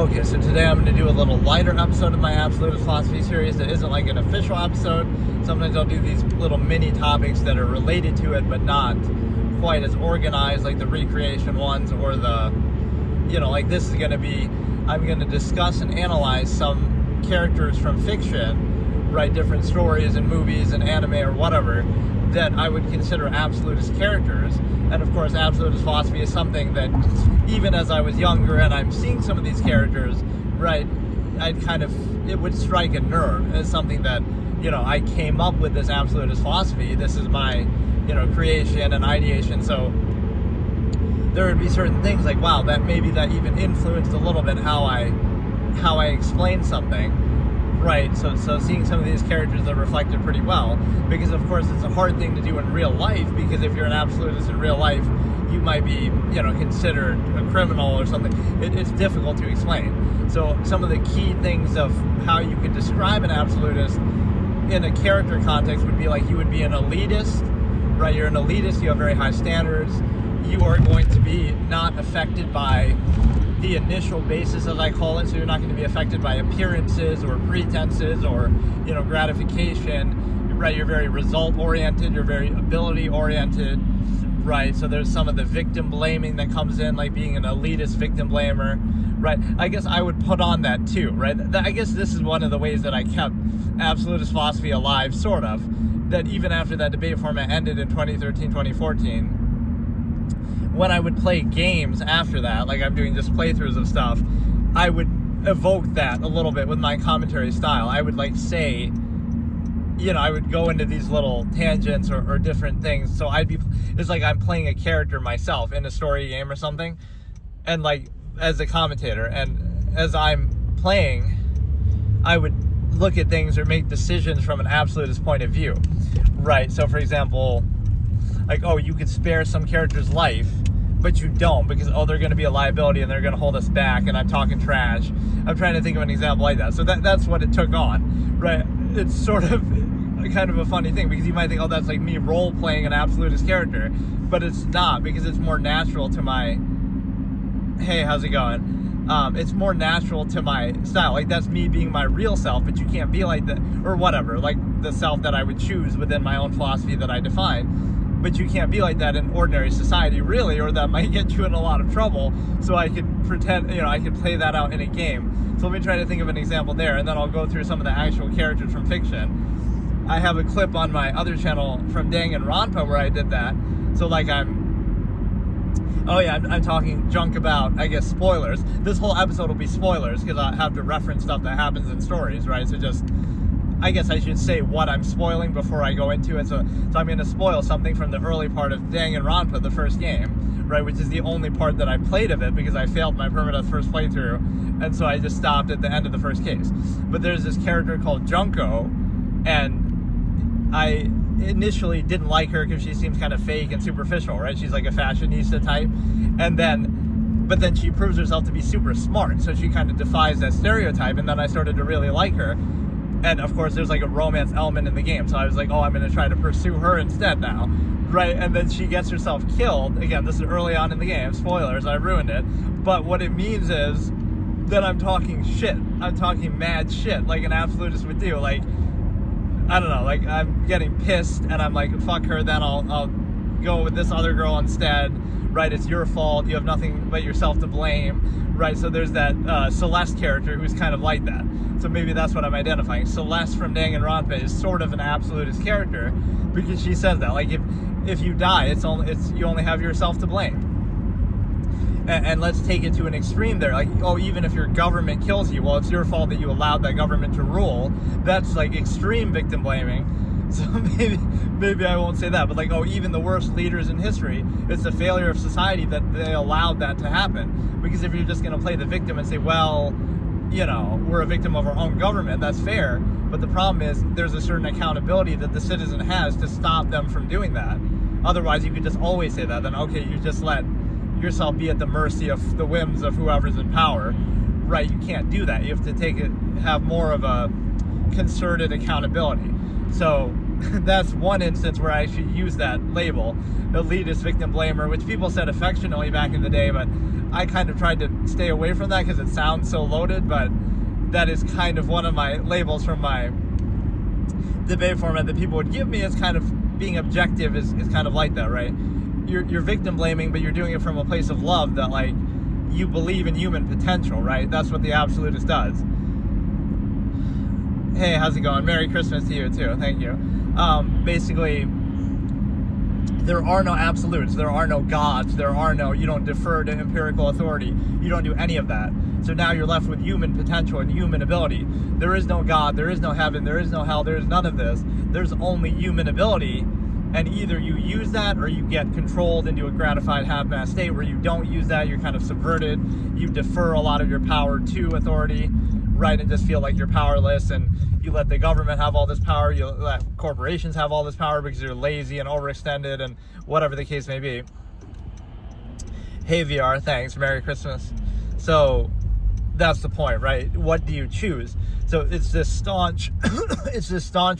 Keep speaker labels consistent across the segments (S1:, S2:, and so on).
S1: Okay, so today I'm going to do a little lighter episode of my Absolutist Philosophy series that isn't like an official episode. Sometimes I'll do these little mini topics that are related to it, but not quite as organized, like the recreation ones or the, like this is going to be, I'm going to discuss and analyze some characters from fiction, right, different stories and movies and anime or whatever, that I would consider absolutist characters. And of course, absolutist philosophy is something that even as I was younger and I'm seeing some of these characters, right, it would strike a nerve as something that, I came up with this absolutist philosophy. This is my, creation and ideation. So there would be certain things like, wow, that even influenced a little bit how I explain something. Right, so seeing some of these characters that reflect it pretty well, because of course it's a hard thing to do in real life, because if you're an absolutist in real life, you might be, considered a criminal or something. It's difficult to explain. So some of the key things of how you could describe an absolutist in a character context would be like, you would be an elitist, right? You're an elitist, you have very high standards, you are going to be not affected by the initial basis, as I call it, so you're not going to be affected by appearances or pretenses or, gratification, right? You're very result-oriented, you're very ability-oriented, right? So there's some of the victim blaming that comes in, like being an elitist victim blamer, right? I guess I would put on that too, right? I guess this is one of the ways that I kept absolutist philosophy alive, sort of, that even after that debate format ended in 2013, 2014, when I would play games after that, like I'm doing just playthroughs of stuff, I would evoke that a little bit with my commentary style. I would say, I would go into these little tangents or different things. So it's like I'm playing a character myself in a story game or something. And as a commentator, and as I'm playing, I would look at things or make decisions from an absolutist point of view. Right, so for example, you could spare some character's life, but you don't, because, they're going to be a liability and they're going to hold us back, and I'm talking trash. I'm trying to think of an example like that. So that's what it took on, right? It's sort of kind of a funny thing, because you might think, that's like me role-playing an absolutist character, but it's not, because it's more natural to my, hey, how's it going? It's more natural to my style. That's me being my real self, but you can't be like that, or whatever, like the self that I would choose within my own philosophy that I define. But you can't be like that in ordinary society, really, or that might get you in a lot of trouble. So I could pretend, I could play that out in a game. So let me try to think of an example there, and then I'll go through some of the actual characters from fiction. I have a clip on my other channel from Dang and Ronpa where I did that. So I'm talking junk about, I guess, spoilers. This whole episode will be spoilers, because I have to reference stuff that happens in stories, right? So I guess I should say what I'm spoiling before I go into it. So I'm going to spoil something from the early part of Dang and Ronpa, the first game, right, which is the only part that I played of it, because I failed my permadeath first playthrough, and so I just stopped at the end of the first case. But there's this character called Junko, and I initially didn't like her because she seems kind of fake and superficial, right? She's like a fashionista type, but then she proves herself to be super smart, so she kind of defies that stereotype, and then I started to really like her. And of course, there's a romance element in the game. So I was like, I'm going to try to pursue her instead now. Right? And then she gets herself killed. Again, this is early on in the game. Spoilers, I ruined it. But what it means is that I'm talking shit. I'm talking mad shit, like an absolutist would do. I don't know, I'm getting pissed and I'm like, fuck her, then I'll go with this other girl instead. Right? It's your fault. You have nothing but yourself to blame. Right? So there's that Celeste character who's kind of like that. So maybe that's what I'm identifying. Celeste from Dang and Ronpa is sort of an absolutist character, because she says that, if you die, you only have yourself to blame. And let's take it to an extreme there. Even if your government kills you, it's your fault that you allowed that government to rule. That's extreme victim blaming. So maybe I won't say that, but even the worst leaders in history, it's the failure of society that they allowed that to happen. Because if you're just going to play the victim and say, we're a victim of our own government, that's fair. But the problem is there's a certain accountability that the citizen has to stop them from doing that. Otherwise, you could just always say that. Then, okay, you just let yourself be at the mercy of the whims of whoever's in power. Right? You can't do that. You have to have more of a concerted accountability. So that's one instance where I should use that label, elitist victim blamer, which people said affectionately back in the day, but I kind of tried to stay away from that because it sounds so loaded, but that is kind of one of my labels from my debate format that people would give me, as kind of being objective is kind of like that, right? You're victim blaming, but you're doing it from a place of love, that like you believe in human potential, right? That's what the absolutist does. Hey, how's it going? Merry Christmas to you too. Thank you. Basically, there are no absolutes. There are no gods. You don't defer to empirical authority. You don't do any of that. So now you're left with human potential and human ability. There is no God. There is no heaven. There is no hell. There is none of this. There's only human ability. And either you use that or you get controlled into a gratified half-mast state where you don't use that. You're kind of subverted. You defer a lot of your power to authority, right? And just feel like you're powerless, and you let the government have all this power. You let corporations have all this power because you're lazy and overextended and whatever the case may be. Hey, VR, thanks. Merry Christmas. So that's the point, right? What do you choose? So it's this staunch,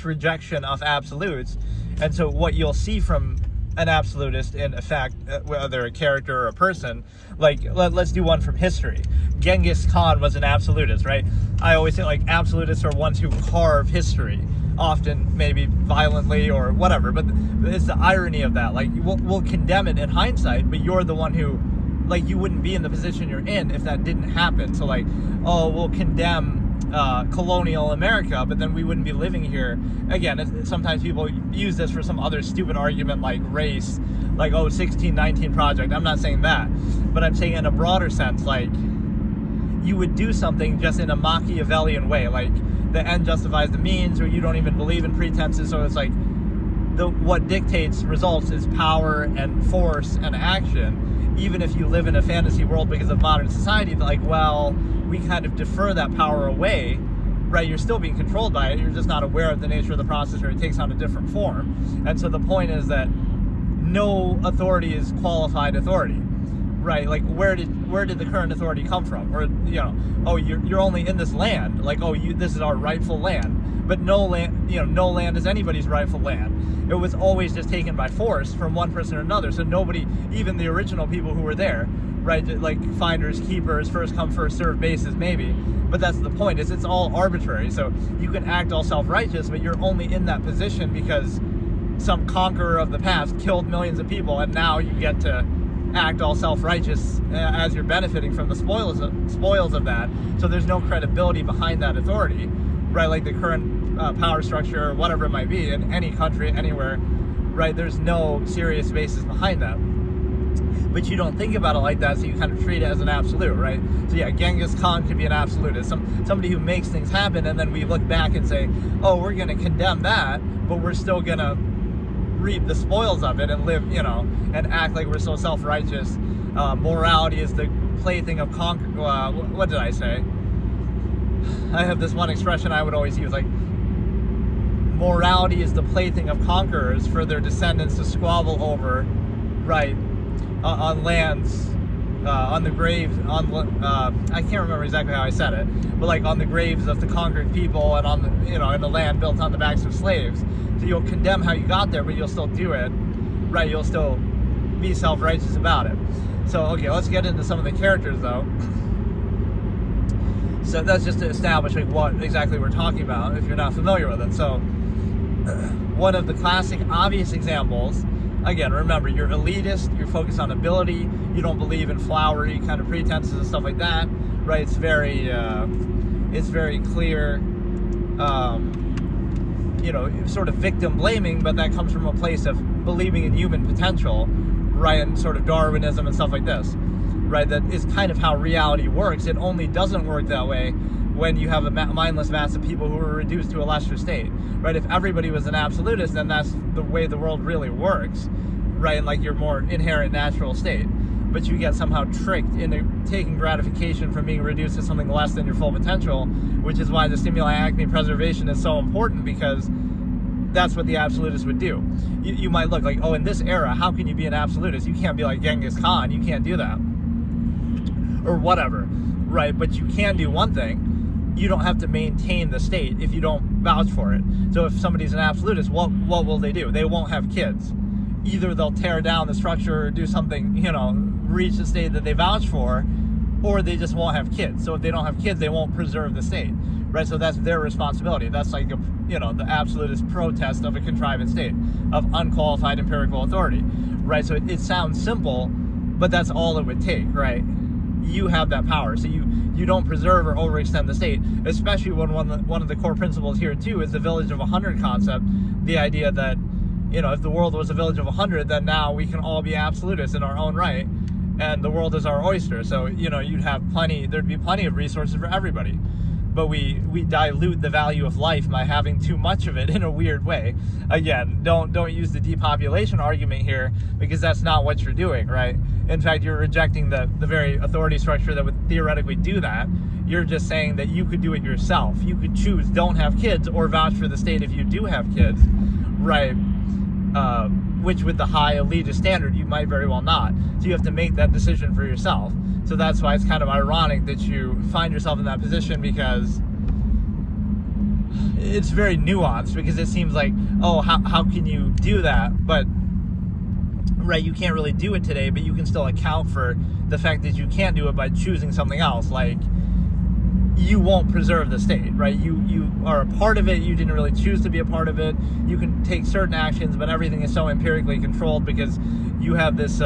S1: rejection of absolutes. And so what you'll see from an absolutist, in effect, whether a character or a person, like let's do one from history. Genghis Khan was an absolutist, right? I always say like absolutists are ones who carve history, often maybe violently or whatever, but it's the irony of that. Like we'll condemn it in hindsight, but you're the one who, like, you wouldn't be in the position you're in if that didn't happen. So like, oh, we'll condemn colonial America, but then we wouldn't be living here. Again, sometimes people use this for some other stupid argument like race, like, oh, 1619 Project. I'm not saying that, but I'm saying in a broader sense, like, you would do something just in a Machiavellian way, like the end justifies the means, or you don't even believe in pretenses. So it's like what dictates results is power and force and action, even if you live in a fantasy world because of modern society. Like, well, we kind of defer that power away, right? You're still being controlled by it. You're just not aware of the nature of the process, or it takes on a different form. And so the point is that no authority is qualified authority, right? Like, where did the current authority come from? Or, you know, oh, you're only in this land. Like, oh, this is our rightful land. But no land is anybody's rightful land. It was always just taken by force from one person or another. So nobody, even the original people who were there, right, like finders, keepers, first come, first served basis, maybe. But that's the point, is it's all arbitrary. So you can act all self-righteous, but you're only in that position because some conqueror of the past killed millions of people, and now you get to act all self-righteous as you're benefiting from the spoils of that. So there's no credibility behind that authority, right? Like the current power structure, or whatever it might be, in any country, anywhere, right? There's no serious basis behind that. But you don't think about it like that, so you kind of treat it as an absolute, right? So yeah, Genghis Khan could be an absolute. Somebody who makes things happen, and then we look back and say, oh, we're going to condemn that, but we're still going to reap the spoils of it and live, and act like we're so self-righteous. Morality is the plaything of what did I say? I have this one expression I would always use, like, morality is the plaything of conquerors for their descendants to squabble over, right? On lands, on the graves, I can't remember exactly how I said it, but like on the graves of the conquered people, and on the, in the land built on the backs of slaves. So you'll condemn how you got there, but you'll still do it, right? You'll still be self-righteous about it. So, okay, let's get into some of the characters though. So that's just to establish like what exactly we're talking about if you're not familiar with it. So one of the classic obvious examples, again, remember, you're elitist, you're focused on ability, you don't believe in flowery kind of pretenses and stuff like that, right? It's very clear, sort of victim blaming, but that comes from a place of believing in human potential, right? And sort of Darwinism and stuff like this, right? That is kind of how reality works. It only doesn't work that way when you have a mindless mass of people who are reduced to a lesser state, right? If everybody was an absolutist, then that's the way the world really works, right? In like your more inherent natural state. But you get somehow tricked into taking gratification from being reduced to something less than your full potential, which is why the stimuli acme preservation is so important, because that's what the absolutist would do. You might look like, oh, in this era, how can you be an absolutist? You can't be like Genghis Khan, you can't do that. Or whatever, right? But you can do one thing. You don't have to maintain the state if you don't vouch for it. So if somebody's an absolutist, what will they do? They won't have kids. Either they'll tear down the structure or do something, reach the state that they vouch for, or they just won't have kids. So if they don't have kids, they won't preserve the state, right? So that's their responsibility. That's like, the absolutist protest of a contrived state, of unqualified empirical authority, right? So it sounds simple, but that's all it would take, right? You have that power. So you don't preserve or overextend the state, especially when one of the core principles here too is the village of 100 concept, the idea that, if the world was a village of 100, then now we can all be absolutists in our own right, and the world is our oyster. So, there'd be plenty of resources for everybody. But we dilute the value of life by having too much of it in a weird way. Again, don't use the depopulation argument here, because that's not what you're doing, right? In fact, you're rejecting the very authority structure that would theoretically do that. You're just saying that you could do it yourself. You could choose don't have kids or vouch for the state if you do have kids, right? Which with the high elitist standard, you might very well not. So you have to make that decision for yourself. So that's why it's kind of ironic that you find yourself in that position, because it's very nuanced, because it seems like, how can you do that? But, right, you can't really do it today, but you can still account for the fact that you can't do it by choosing something else. Like, you won't preserve the state, right? You are a part of it. You didn't really choose to be a part of it. You can take certain actions, but everything is so empirically controlled because you have this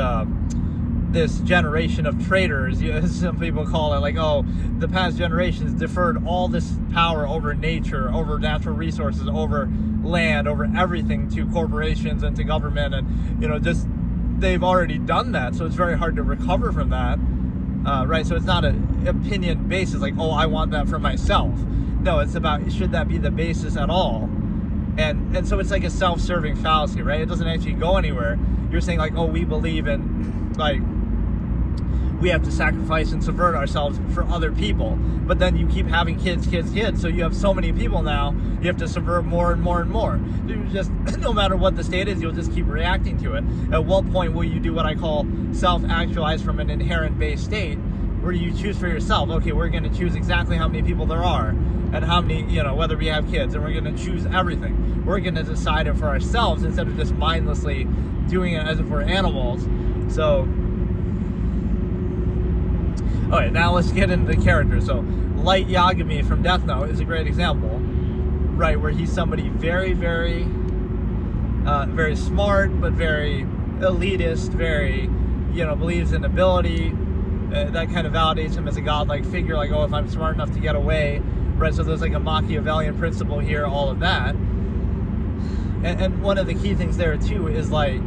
S1: this generation of traitors. Some people call it like, the past generations deferred all this power over nature, over natural resources, over land, over everything to corporations and to government, and they've already done that. So it's very hard to recover from that. Right, so it's not an opinion basis like, I want that for myself. No, it's about, should that be the basis at all? And so it's like a self-serving fallacy, right? It doesn't actually go anywhere. You're saying like, we believe in, like, we have to sacrifice and subvert ourselves for other people. But then you keep having kids. So you have so many people now, you have to subvert more and more and more. You just, no matter what the state is, you'll just keep reacting to it. At what point will you do what I call self-actualize from an inherent base state, where you choose for yourself, okay, we're going to choose exactly how many people there are, and how many, whether we have kids, and we're going to choose everything. We're going to decide it for ourselves instead of just mindlessly doing it as if we're animals. So, alright, now let's get into the characters. So, Light Yagami from Death Note is a great example, right, where he's somebody very, very, very smart, but very elitist, very, believes in ability. That kind of validates him as a godlike figure, like, if I'm smart enough to get away, right? So there's like a Machiavellian principle here, all of that. And one of the key things there too is like,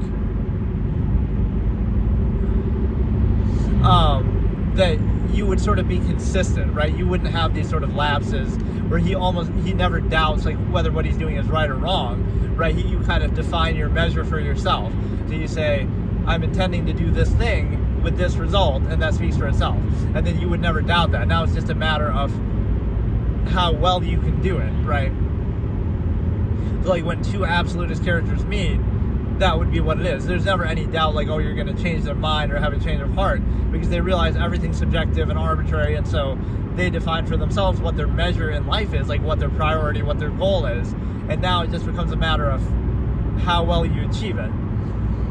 S1: that you would sort of be consistent, right? You wouldn't have these sort of lapses where he never doubts like whether what he's doing is right or wrong, right? You kind of define your measure for yourself. So you say, I'm intending to do this thing with this result, and that speaks for itself. And then you would never doubt that. Now it's just a matter of how well you can do it, right? So like when two absolutist characters meet, that would be what it is. There's never any doubt like, you're going to change their mind or have a change of heart, because they realize everything's subjective and arbitrary, and so they define for themselves what their measure in life is, like what their priority, what their goal is, and now it just becomes a matter of how well you achieve it.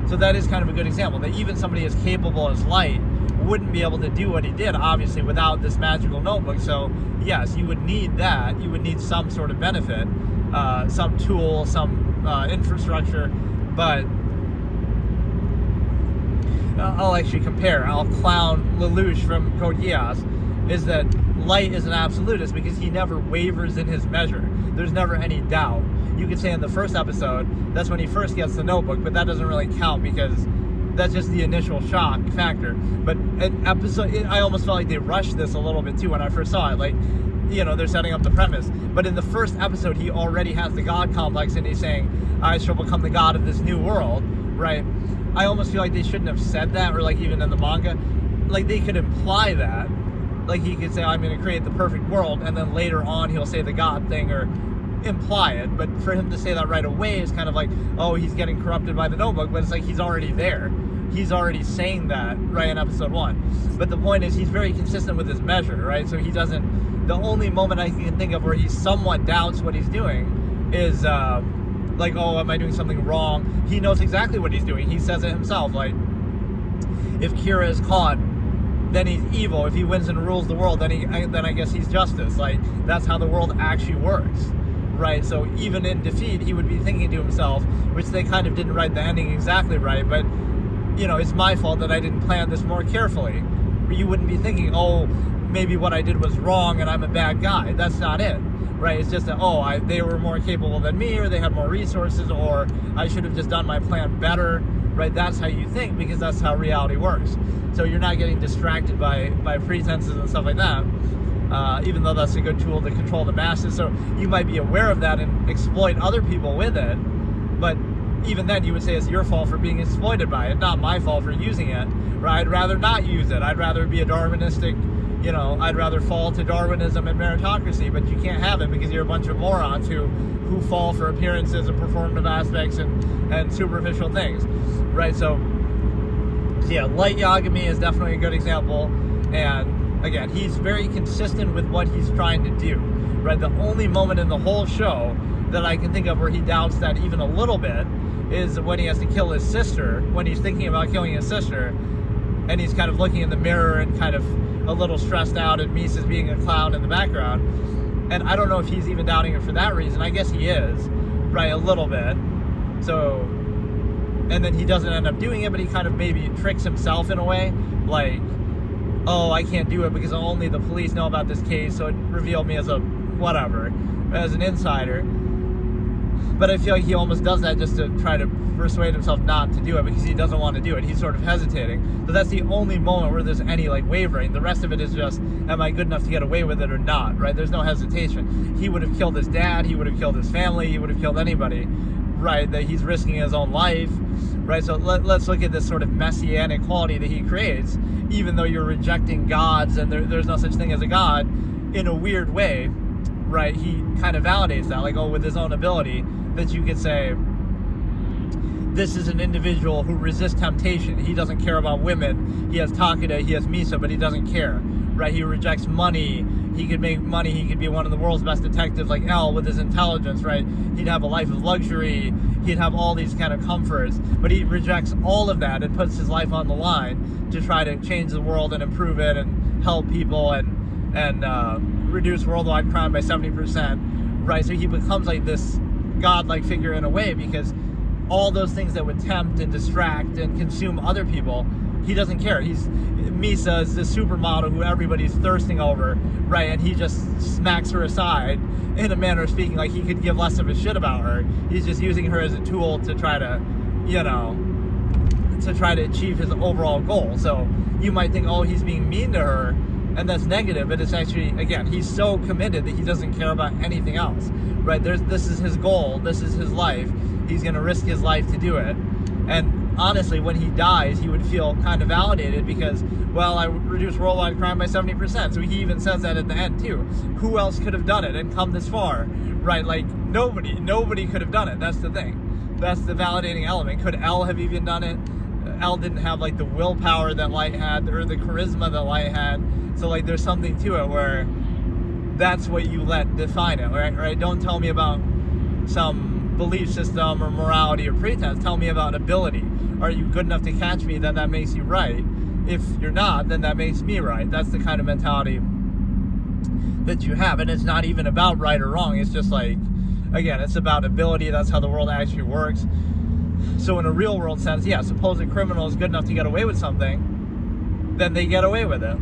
S1: So that is kind of a good example, that even somebody as capable as Light wouldn't be able to do what he did, obviously, without this magical notebook. So yes, you would need that. You would need some sort of benefit, some tool, some infrastructure. But I'll actually compare. I'll clown Lelouch from Code Geass, is that Light is an absolutist because he never wavers in his measure. There's never any doubt. You could say in the first episode, that's when he first gets the notebook, but that doesn't really count because that's just the initial shock factor. But an episode, I almost felt like they rushed this a little bit too when I first saw it. Like, they're setting up the premise. But in the first episode, he already has the God complex, and he's saying, I shall become the god of this new world, right? I almost feel like they shouldn't have said that, or like even in the manga, like they could imply that. Like he could say, I'm going to create the perfect world, and then later on he'll say the God thing, or imply it. But for him to say that right away is kind of like, he's getting corrupted by the notebook, but it's like he's already there. He's already saying that right in episode 1. But the point is, he's very consistent with his measure, right? So he doesn't, the only moment I can think of where he somewhat doubts what he's doing is like, am I doing something wrong? He knows exactly what he's doing. He says it himself, like, if Kira is caught, then he's evil. If he wins and rules the world, then I guess he's justice. Like, that's how the world actually works, right? So even in defeat, he would be thinking to himself, which they kind of didn't write the ending exactly right, but it's my fault that I didn't plan this more carefully. You wouldn't be thinking, oh, maybe what I did was wrong and I'm a bad guy. That's not it, right? It's just that, they were more capable than me, or they had more resources, or I should have just done my plan better, right? That's how you think, because that's how reality works. So you're not getting distracted by pretenses and stuff like that, even though that's a good tool to control the masses. So you might be aware of that and exploit other people with it, but even then you would say it's your fault for being exploited by it, not my fault for using it, right? I'd rather not use it. I'd rather be a Darwinistic, I'd rather fall to Darwinism and meritocracy, but you can't have it because you're a bunch of morons who fall for appearances and performative aspects and superficial things, right? So yeah, Light Yagami is definitely a good example, and again, he's very consistent with what he's trying to do, right? The only moment in the whole show that I can think of where he doubts that even a little bit is when he has to kill his sister, when he's thinking about killing his sister, and he's kind of looking in the mirror and kind of a little stressed out, and Misa's being a clown in the background. And I don't know if he's even doubting it for that reason. I guess he is, right, a little bit. So, and then he doesn't end up doing it, but he kind of maybe tricks himself in a way, like, oh, I can't do it because only the police know about this case, so it revealed me as as an insider. But I feel like he almost does that just to try to persuade himself not to do it, because he doesn't want to do it. He's sort of hesitating. So that's the only moment where there's any wavering. The rest of it is just, am I good enough to get away with it or not, right? There's no hesitation. He would have killed his dad, he would have killed his family, he would have killed anybody, right? That he's risking his own life, right? So let's look at this sort of messianic quality that he creates, even though you're rejecting gods and there's no such thing as a god, in a weird way, right? He kind of validates that, with his own ability, that you could say, this is an individual who resists temptation. He doesn't care about women. He has Takeda, he has Misa, but he doesn't care, right? He rejects money. He could make money. He could be one of the world's best detectives like L with his intelligence, right? He'd have a life of luxury. He'd have all these kind of comforts, but he rejects all of that and puts his life on the line to try to change the world and improve it and help people and reduce worldwide crime by 70%, right? So he becomes this godlike figure in a way, because all those things that would tempt and distract and consume other people, he doesn't care. Misa is this supermodel who everybody's thirsting over, right? And he just smacks her aside, in a manner of speaking, like he could give less of a shit about her. He's just using her as a tool to try to, achieve his overall goal. So you might think, oh, he's being mean to her, and that's negative, but it's actually, again, he's so committed that he doesn't care about anything else, right? This is his goal, this is his life, he's going to risk his life to do it. And honestly, when he dies, he would feel kind of validated, because, well, I reduced worldwide crime by 70%, so he even says that at the end too. Who else could have done it and come this far, right? Nobody could have done it. That's the thing. That's the validating element. Could L have even done it? L didn't have the willpower that Light had, or the charisma that Light had. So there's something to it where that's what you let define it, right? Don't tell me about some belief system or morality or pretense. Tell me about ability. Are you good enough to catch me? Then that makes you right. If you're not, then that makes me right. That's the kind of mentality that you have. And it's not even about right or wrong. It's just again, it's about ability. That's how the world actually works. So in a real world sense, yeah, suppose a criminal is good enough to get away with something, then they get away with it.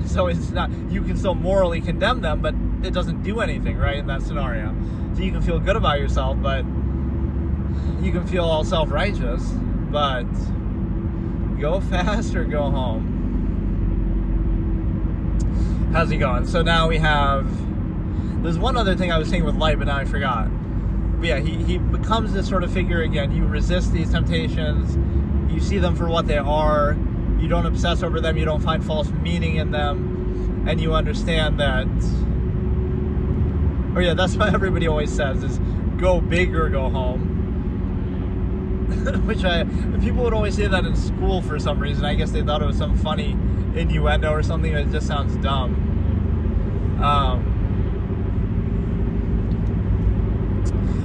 S1: So it's not, you can still morally condemn them, but it doesn't do anything, right, in that scenario. So you can feel good about yourself, but you can feel all self-righteous, but go fast or go home. How's he going? So now we have, there's one other thing I was saying with Light, but now I forgot. But yeah, he becomes this sort of figure again. You resist these temptations, you see them for what they are, you don't obsess over them, you don't find false meaning in them, and you understand that, oh yeah, that's what everybody always says, is go big or go home. Which people would always say that in school for some reason. I guess they thought it was some funny innuendo or something, but it just sounds dumb.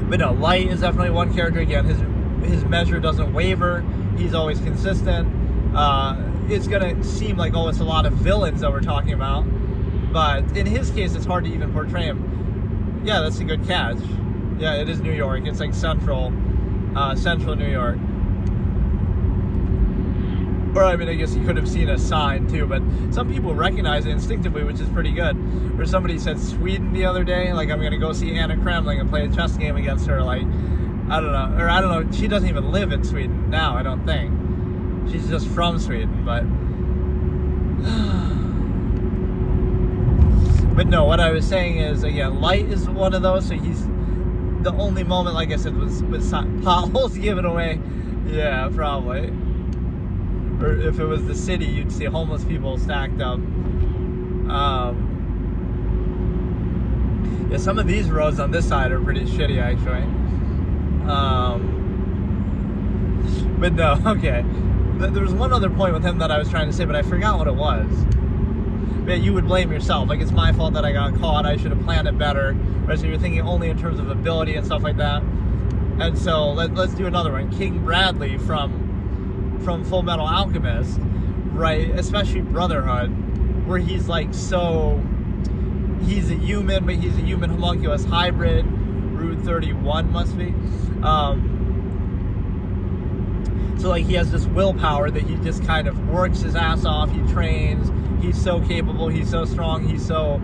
S1: But no, Light is definitely one character. Again, his measure doesn't waver. He's always consistent. it's gonna seem like, oh, it's a lot of villains that we're talking about. But in his case, it's hard to even portray him. Yeah, that's a good catch. Yeah, it is New York. It's like central New York. Or, I mean, I guess you could have seen a sign too, but some people recognize it instinctively, which is pretty good. Or somebody said Sweden the other day, like, I'm going to go see Anna Kramling and play a chess game against her, like, I don't know, she doesn't even live in Sweden now, I don't think. She's just from Sweden, but... But no, what I was saying is, again, Light is one of those, so he's... The only moment, like I said, was potholes given away. Yeah, probably. Or if it was the city, you'd see homeless people stacked up. Yeah, some of these roads on this side are pretty shitty, actually. But no, okay. There was one other point with him that I was trying to say, but I forgot what it was. But you would blame yourself. Like, it's my fault that I got caught. I should have planned it better. Right? So you're thinking only in terms of ability and stuff like that. And so let's do another one. King Bradley from Full Metal Alchemist, right? Especially Brotherhood, where he's like he's a human, but he's a human homunculus hybrid. Rude 31 must be. So like he has this willpower that he just kind of works his ass off. He trains. He's so capable. He's so strong. He's so,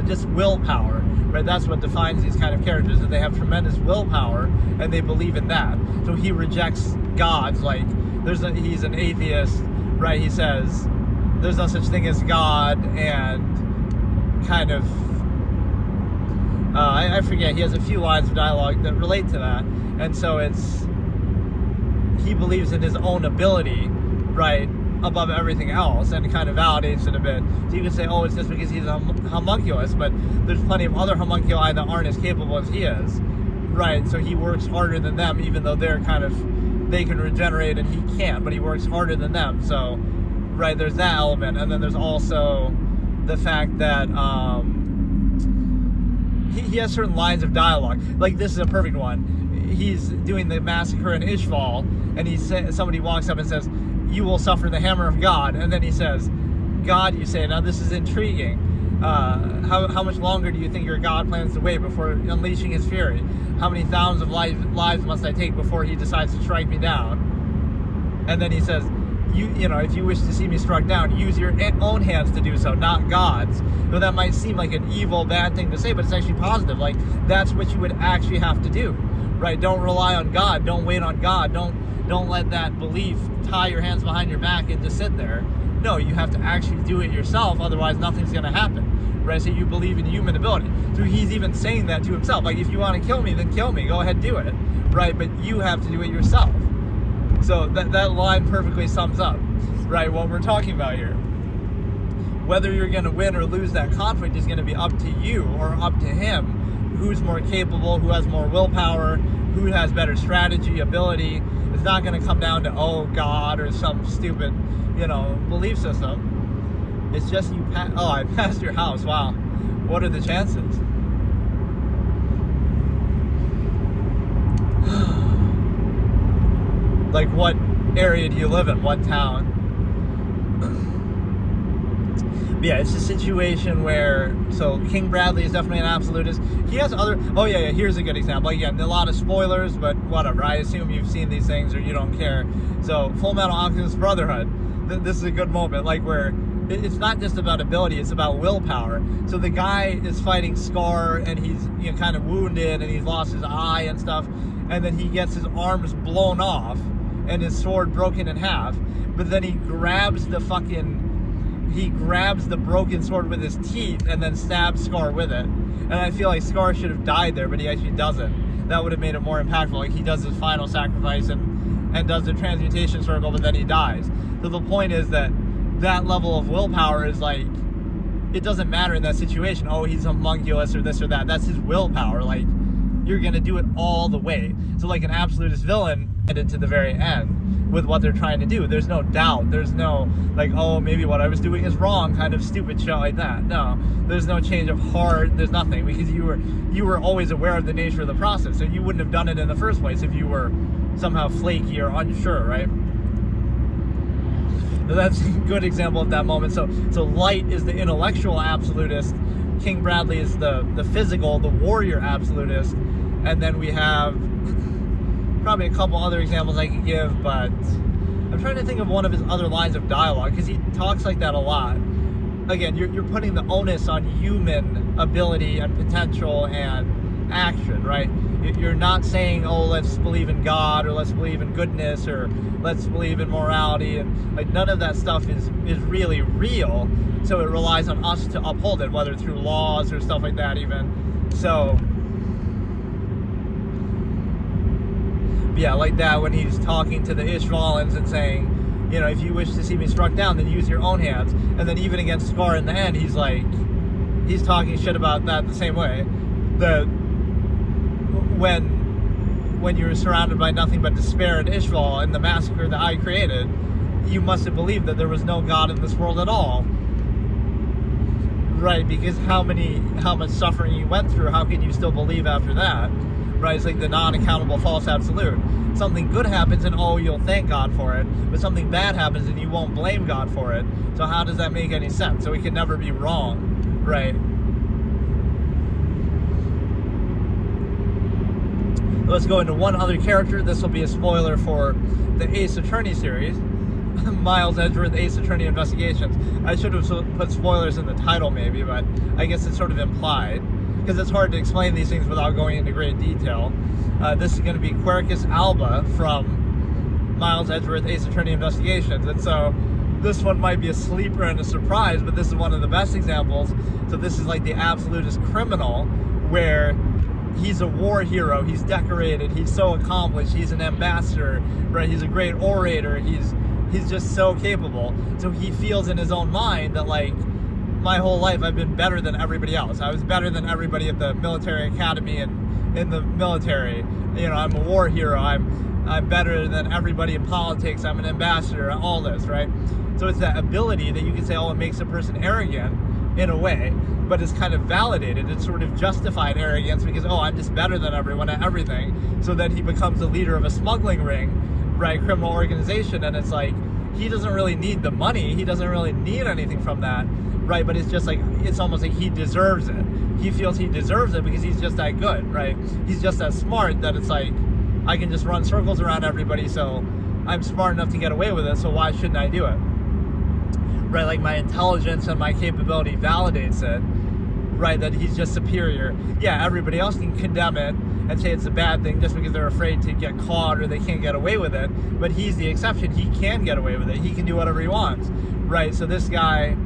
S1: just willpower. Right? That's what defines these kind of characters, that they have tremendous willpower and they believe in that. So he rejects gods. Like he's an atheist, right? He says there's no such thing as God, and kind of I forget. He has a few lines of dialogue that relate to that, and so he believes in his own ability, right, above everything else, and kind of validates it a bit. So you can say, oh, it's just because he's a homunculus, but there's plenty of other homunculi that aren't as capable as he is, right? So he works harder than them, even though they can regenerate and he can't, but he works harder than them. So, right, there's that element, and then there's also the fact that he has certain lines of dialogue. Like, this is a perfect one. He's doing the massacre in Ishval, and somebody walks up and says, "You will suffer the hammer of God," and then he says, "God," you say, now this is intriguing. How much longer do you think your God plans to wait before unleashing his fury? How many thousands of lives must I take before he decides to strike me down? And then he says, if you wish to see me struck down, use your own hands to do so, not God's. Though that might seem like an evil, bad thing to say, but it's actually positive. Like, that's what you would actually have to do, right? Don't rely on God. Don't wait on God. Don't let that belief tie your hands behind your back and just sit there. No, you have to actually do it yourself, otherwise nothing's going to happen, right? So you believe in human ability. So he's even saying that to himself. Like, if you want to kill me, then kill me. Go ahead, do it, right? But you have to do it yourself. So that line perfectly sums up, right, what we're talking about here. Whether you're going to win or lose that conflict is going to be up to you or up to him. Who's more capable, who has more willpower, who has better strategy, ability. It's not going to come down to, oh, God, or some stupid, belief system. It's just I passed your house. Wow. What are the chances? Like, what area do you live in? What town? But yeah, it's a situation where, so King Bradley is definitely an absolutist. He has other, here's a good example. Again, a lot of spoilers, but whatever. I assume you've seen these things or you don't care. So, Full Metal Alchemist Brotherhood. This is a good moment, like, where it's not just about ability, it's about willpower. So the guy is fighting Scar, and he's kind of wounded, and he's lost his eye and stuff, and then he gets his arms blown off, and his sword broken in half, but then he grabs the broken sword with his teeth and then stabs Scar with it. And I feel like Scar should have died there, but he actually doesn't. That would have made it more impactful. Like, he does his final sacrifice and does the transmutation circle, but then he dies. So the point is that level of willpower is like, it doesn't matter in that situation. Oh, he's homunculus or this or that. That's his willpower. Like, you're going to do it all the way. So like an absolutist villain, headed to the very end with what they're trying to do. There's no doubt. There's no, like, oh, maybe what I was doing is wrong kind of stupid shit like that. No, there's no change of heart. There's nothing, because you were always aware of the nature of the process. So you wouldn't have done it in the first place if you were somehow flaky or unsure, right? that's a good example of that moment. So Light is the intellectual absolutist, King Bradley is the physical, the warrior absolutist, and then we have probably a couple other examples I could give, but I'm trying to think of one of his other lines of dialogue, because he talks like that a lot. Again, you're putting the onus on human ability and potential and action, right? You're not saying, oh, let's believe in God, or let's believe in goodness, or let's believe in morality, and like none of that stuff is really real. So it relies on us to uphold it, whether through laws or stuff like that even. So yeah, like that when he's talking to the Ishvalans and saying, you know, if you wish to see me struck down, then use your own hands. And then even against Scar in the end, he's talking shit about that the same way. When you're surrounded by nothing but despair and Ishval and the massacre that I created, you must have believed that there was no God in this world at all. Right, because how much suffering you went through, how can you still believe after that? Right, it's like the non-accountable false absolute. Something good happens and oh, you'll thank God for it, but something bad happens and you won't blame God for it. So how does that make any sense? So we can never be wrong, right? Let's go into one other character. This will be a spoiler for the Ace Attorney series. Miles Edgeworth, Ace Attorney Investigations. I should have put spoilers in the title maybe, but I guess it's sort of implied, because it's hard to explain these things without going into great detail. This is going to be Quercus Alba from Miles Edgeworth, Ace Attorney Investigations. And so this one might be a sleeper and a surprise, but this is one of the best examples. So this is like the absolutist criminal, where he's a war hero, he's decorated, he's so accomplished, he's an ambassador, right? He's a great orator, he's just so capable. So he feels in his own mind that, like, my whole life I've been better than everybody else. I was better than everybody at the military academy and in the military. You know, I'm a war hero. I'm better than everybody in politics. I'm an ambassador. All this, right? So it's that ability that you can say, oh, it makes a person arrogant in a way, but it's kind of validated. It's sort of justified arrogance because, oh, I'm just better than everyone at everything. So then he becomes the leader of a smuggling ring, right? Criminal organization, and it's like he doesn't really need the money. He doesn't really need anything from that. Right, but it's just like, it's almost like he deserves it. He feels he deserves it because he's just that good, right? He's just that smart that it's like, I can just run circles around everybody, so I'm smart enough to get away with it, so why shouldn't I do it? Right, like my intelligence and my capability validates it, right, that he's just superior. Yeah, everybody else can condemn it and say it's a bad thing just because they're afraid to get caught or they can't get away with it, but he's the exception. He can get away with it. He can do whatever he wants, right? So this guy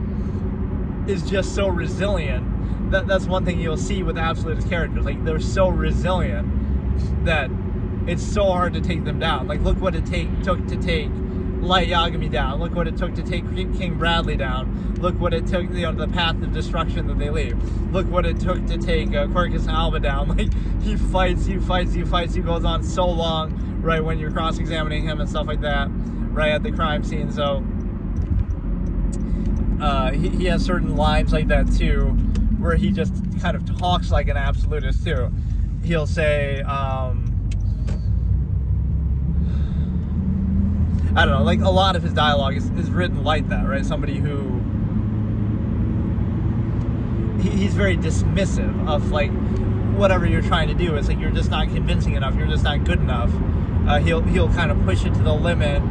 S1: is just so resilient. That's one thing you'll see with absolutist characters. Like, they're so resilient that it's so hard to take them down. Like, look what it took to take Light Yagami down. Look what it took to take King Bradley down. Look what it took, you know, the path of destruction that they leave. Look what it took to take Quercus Alba down. Like, he fights. He goes on so long, right, when you're cross-examining him and stuff like that, right, at the crime scene. So he has certain lines like that too, where he just kind of talks like an absolutist too. He'll say, I don't know, like a lot of his dialogue is written like that, right? Somebody who, he's very dismissive of like whatever you're trying to do. It's like, you're just not convincing enough, you're just not good enough. He'll kind of push it to the limit,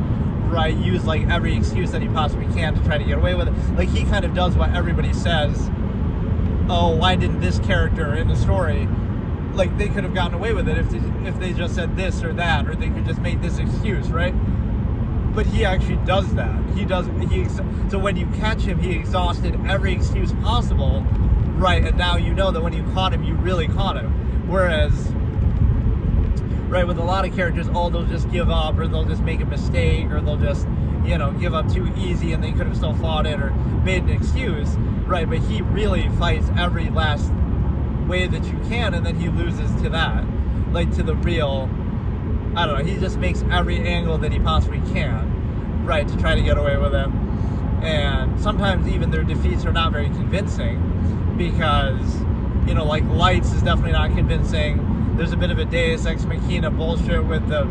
S1: right? Use like every excuse that he possibly can to try to get away with it. Like, he kind of does what everybody says, oh, why didn't this character in the story, like, they could have gotten away with it if they just said this or that, or they could just make this excuse, right? But he actually does that. So when you catch him, he exhausted every excuse possible, right? And now you know that when you caught him, you really caught him. Whereas, right, with a lot of characters, oh, they'll just give up, or they'll just make a mistake, or they'll just, you know, give up too easy and they could have still fought it or made an excuse, right? But he really fights every last way that you can, and then he loses to that, like to the real, I don't know, he just makes every angle that he possibly can, right, to try to get away with it. And sometimes even their defeats are not very convincing because, you know, like Lights is definitely not convincing. There's a bit of a Deus Ex Machina bullshit with the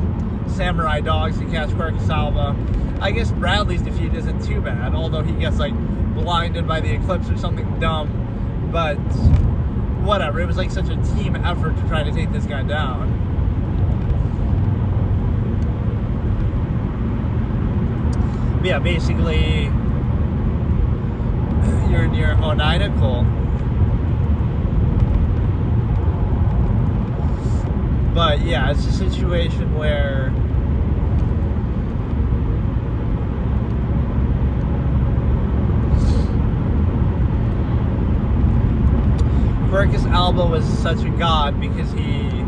S1: samurai dogs to catch Quercus Alba. I guess Bradley's defeat isn't too bad, although he gets like blinded by the eclipse or something dumb. But whatever, it was like such a team effort to try to take this guy down. But yeah, basically, you're near Oneida, cool. But yeah, it's a situation where Quercus Alba was such a god because he's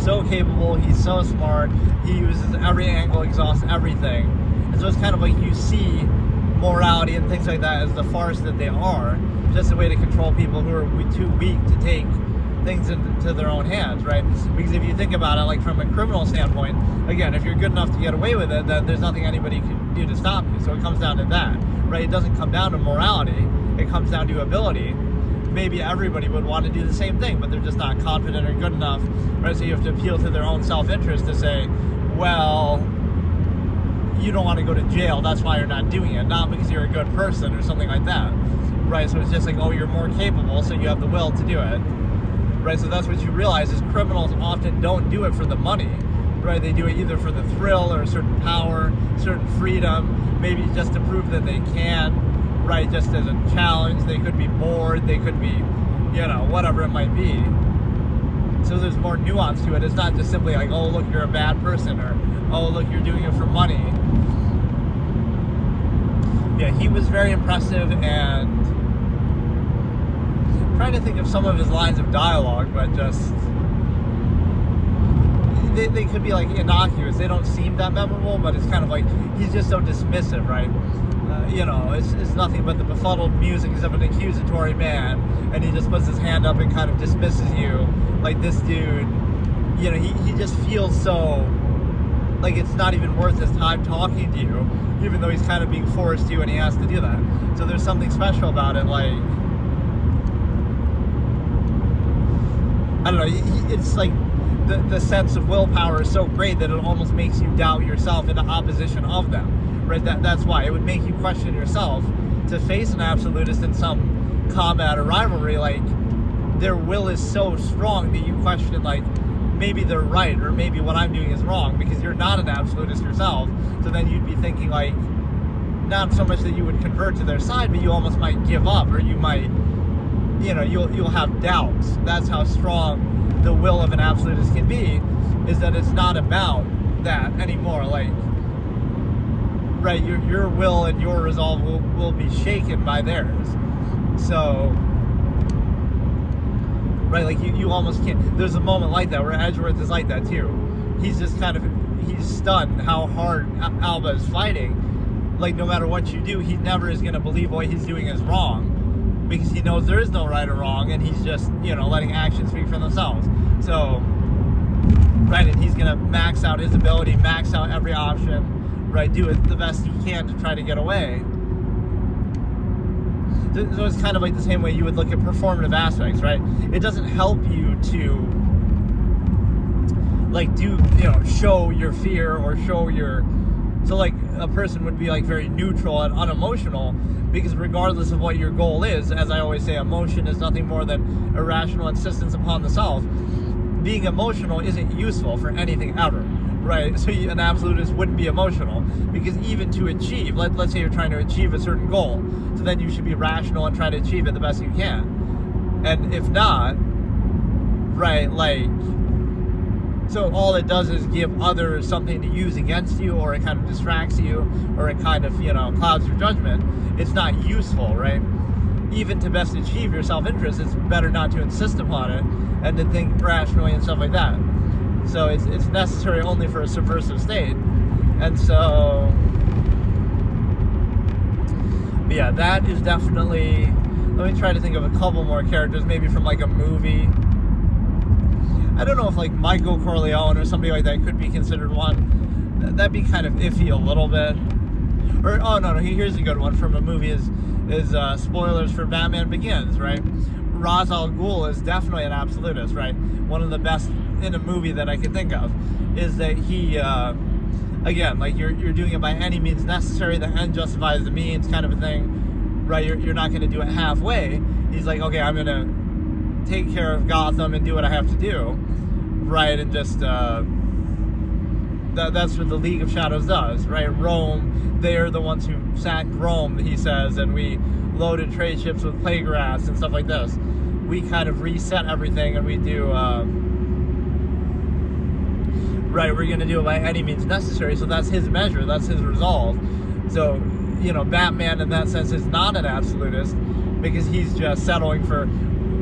S1: so capable, he's so smart, he uses every angle, exhausts everything. And so it's kind of like you see morality and things like that as the farce that they are, just a way to control people who are too weak to take things into their own hands, right? Because if you think about it, like from a criminal standpoint, again, if you're good enough to get away with it, then there's nothing anybody can do to stop you. So it comes down to that, right? It doesn't come down to morality, it comes down to ability. Maybe everybody would want to do the same thing, but they're just not confident or good enough, right? So you have to appeal to their own self-interest to say, well, you don't want to go to jail, that's why you're not doing it, not because you're a good person or something like that, right? So it's just like, oh, you're more capable, so you have the will to do it, right? So that's what you realize is criminals often don't do it for the money, right? They do it either for the thrill or a certain power, certain freedom, maybe just to prove that they can, right? Just as a challenge. They could be bored, they could be, whatever it might be. So there's more nuance to it. It's not just simply like, oh, look, you're a bad person, or oh, look, you're doing it for money. Yeah, he was very impressive, and I'm trying to think of some of his lines of dialogue, but just they could be like innocuous. They don't seem that memorable, but it's kind of like he's just so dismissive, right? It's nothing but the befuddled musings of an accusatory man, and he just puts his hand up and kind of dismisses you. Like, this dude, he just feels so like it's not even worth his time talking to you, even though he's kind of being forced to and he has to do that. So there's something special about it, like, I don't know, it's like the sense of willpower is so great that it almost makes you doubt yourself in the opposition of them, right? That's why it would make you question yourself to face an absolutist in some combat or rivalry. Like, their will is so strong that you question, like, maybe they're right, or maybe what I'm doing is wrong, because you're not an absolutist yourself. So then you'd be thinking, like, not so much that you would convert to their side, but you almost might give up, or you might, you'll have doubts. That's how strong the will of an absolutist can be, is that it's not about that anymore. Like, right, your will and your resolve will be shaken by theirs. So, right, like you almost can't. There's a moment like that where Edgeworth is like that too. He's just he's stunned how hard Alba is fighting. Like, no matter what you do, he never is going to believe what he's doing is wrong, because he knows there is no right or wrong, and he's just, letting actions speak for themselves. So, right, and he's going to max out his ability, max out every option, right, do it the best he can to try to get away. So it's kind of like the same way you would look at performative aspects, right? It doesn't help you to, like, show your fear or show your... So, like, a person would be, like, very neutral and unemotional, because regardless of what your goal is, as I always say, emotion is nothing more than irrational insistence upon the self. Being emotional isn't useful for anything ever, right? So an absolutist wouldn't be emotional, because even to achieve, let's say you're trying to achieve a certain goal, so then you should be rational and try to achieve it the best you can. And if not, right, like, so all it does is give others something to use against you, or it kind of distracts you, or it kind of, clouds your judgment. It's not useful, right? Even to best achieve your self-interest, it's better not to insist upon it and to think rationally and stuff like that. So it's necessary only for a subversive state. And so, yeah, that is definitely... Let me try to think of a couple more characters, maybe from, like, a movie. I don't know if, like, Michael Corleone or somebody like that could be considered one. That'd be kind of iffy a little bit. Or, oh, no, here's a good one from a movie is spoilers for Batman Begins, right? Ra's al Ghul is definitely an absolutist, right? One of the best in a movie that I could think of, is that he, again, like you're doing it by any means necessary. The end justifies the means, kind of a thing, right? You're not going to do it halfway. He's like, okay, I'm going to take care of Gotham and do what I have to do, right? And just that's what the League of Shadows does, right? Rome, they're the ones who sacked Rome, he says, and we loaded trade ships with plague rats and stuff like this. We kind of reset everything, and we do, right, we're going to do it by any means necessary. So that's his measure, that's his resolve. So, you know, Batman in that sense is not an absolutist, because he's just settling for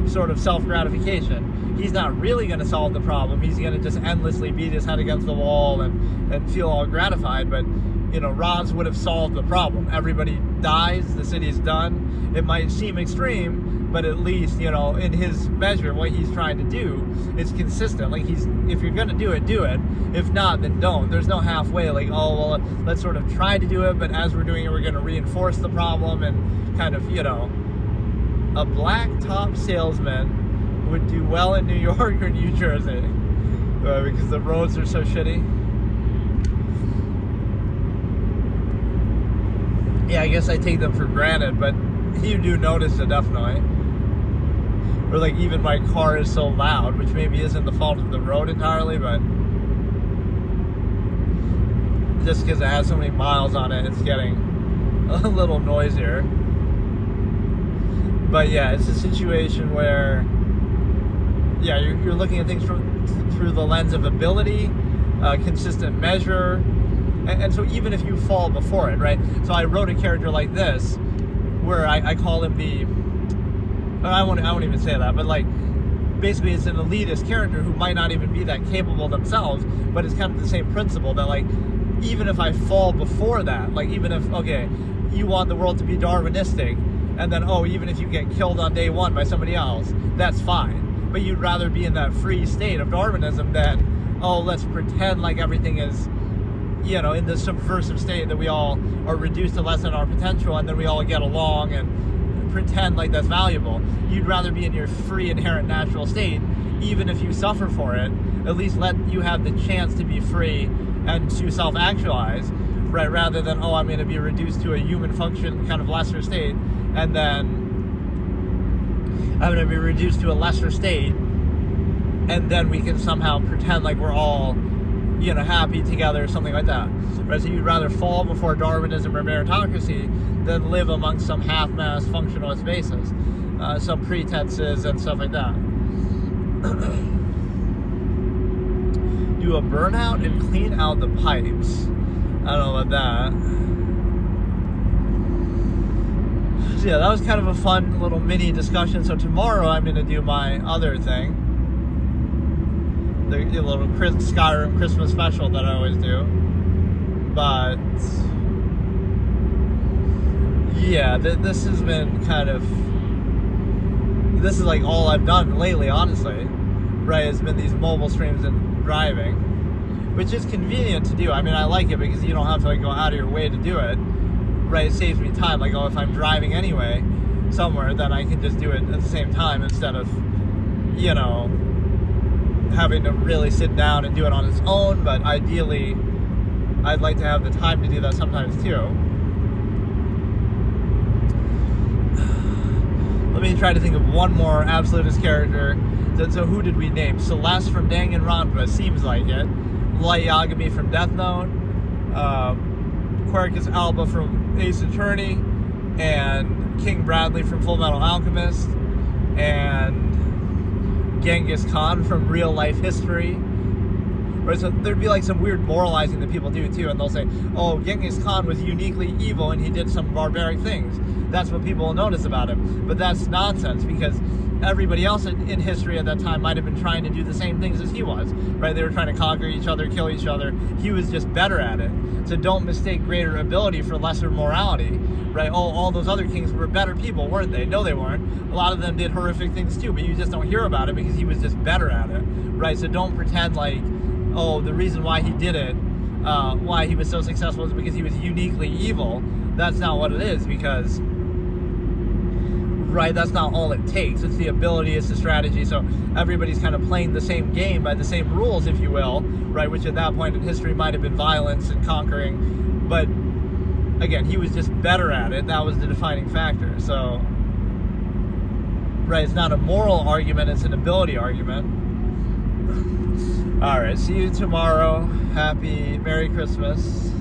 S1: sort of self-gratification. He's not really going to solve the problem. He's going to just endlessly beat his head against the wall and feel all gratified. But, you know, Ra's would have solved the problem. Everybody dies, the city's done. It might seem extreme, but at least, you know, in his measure, what he's trying to do is consistent. Like, if you're going to do it, do it. If not, then don't. There's no halfway, like, oh, well, let's sort of try to do it, but as we're doing it, we're going to reinforce the problem and kind of, you know, a black top salesman would do well in New York or New Jersey because the roads are so shitty. Yeah, I guess I take them for granted, but you do notice it definitely. Or like even my car is so loud, which maybe isn't the fault of the road entirely, but just because it has so many miles on it, it's getting a little noisier. But yeah, it's a situation where, yeah, you're looking at things through the lens of ability, consistent measure, and so even if you fall before it, right? So I wrote a character like this, where I call him I won't even say that, but like, basically it's an elitist character who might not even be that capable themselves, but it's kind of the same principle that, like, even if I fall before that, like, even if, okay, you want the world to be Darwinistic, and then, oh, even if you get killed on day one by somebody else, that's fine. But you'd rather be in that free state of Darwinism than, oh, let's pretend like everything is, you know, in this subversive state that we all are reduced to less than our potential, and then we all get along and pretend like that's valuable. You'd rather be in your free, inherent, natural state, even if you suffer for it. At least let you have the chance to be free and to self-actualize, right? Rather than, oh, I'm going to be reduced to a human function, kind of lesser state, and then I'm going to be reduced to a lesser state, and then we can somehow pretend like we're all, you know, happy together or something like that. Right? So you'd rather fall before Darwinism or meritocracy than live among some half-mast functionalist bases, some pretenses and stuff like that. Do a burnout and clean out the pipes. I don't know about that. So yeah, that was kind of a fun little mini discussion. So tomorrow I'm going to do my other thing. The little Skyrim Christmas special that I always do. But yeah, this has been kind of, this is like all I've done lately, honestly, right? It's been these mobile streams and driving, which is convenient to do. I mean, I like it because you don't have to like go out of your way to do it, right? It saves me time. Like, oh, if I'm driving anyway somewhere, then I can just do it at the same time instead of, you know, having to really sit down and do it on its own. But ideally, I'd like to have the time to do that sometimes too. Let me try to think of one more Absolutist character. So who did we name? Celeste from Danganronpa, seems like it. Light Yagami from Death Note. Quercus Alba from Ace Attorney. And King Bradley from Full Metal Alchemist. And Genghis Khan from Real Life History. Right, so there'd be like some weird moralizing that people do too, and they'll say, oh, Genghis Khan was uniquely evil and he did some barbaric things. That's what people will notice about him. But that's nonsense, because everybody else in history at that time might have been trying to do the same things as he was, right? They were trying to conquer each other, kill each other. He was just better at it. So don't mistake greater ability for lesser morality, right? Oh, all those other kings were better people, weren't they? No, they weren't. A lot of them did horrific things too, but you just don't hear about it because he was just better at it, right? So don't pretend like, oh, the reason why he did it, why he was so successful is because he was uniquely evil. That's not what it is, because right? That's not all it takes. It's the ability, it's the strategy. So everybody's kind of playing the same game by the same rules, if you will, right? Which at that point in history might have been violence and conquering. But again, he was just better at it. That was the defining factor. So, right, it's not a moral argument, it's an ability argument. All right, see you tomorrow. Merry Christmas.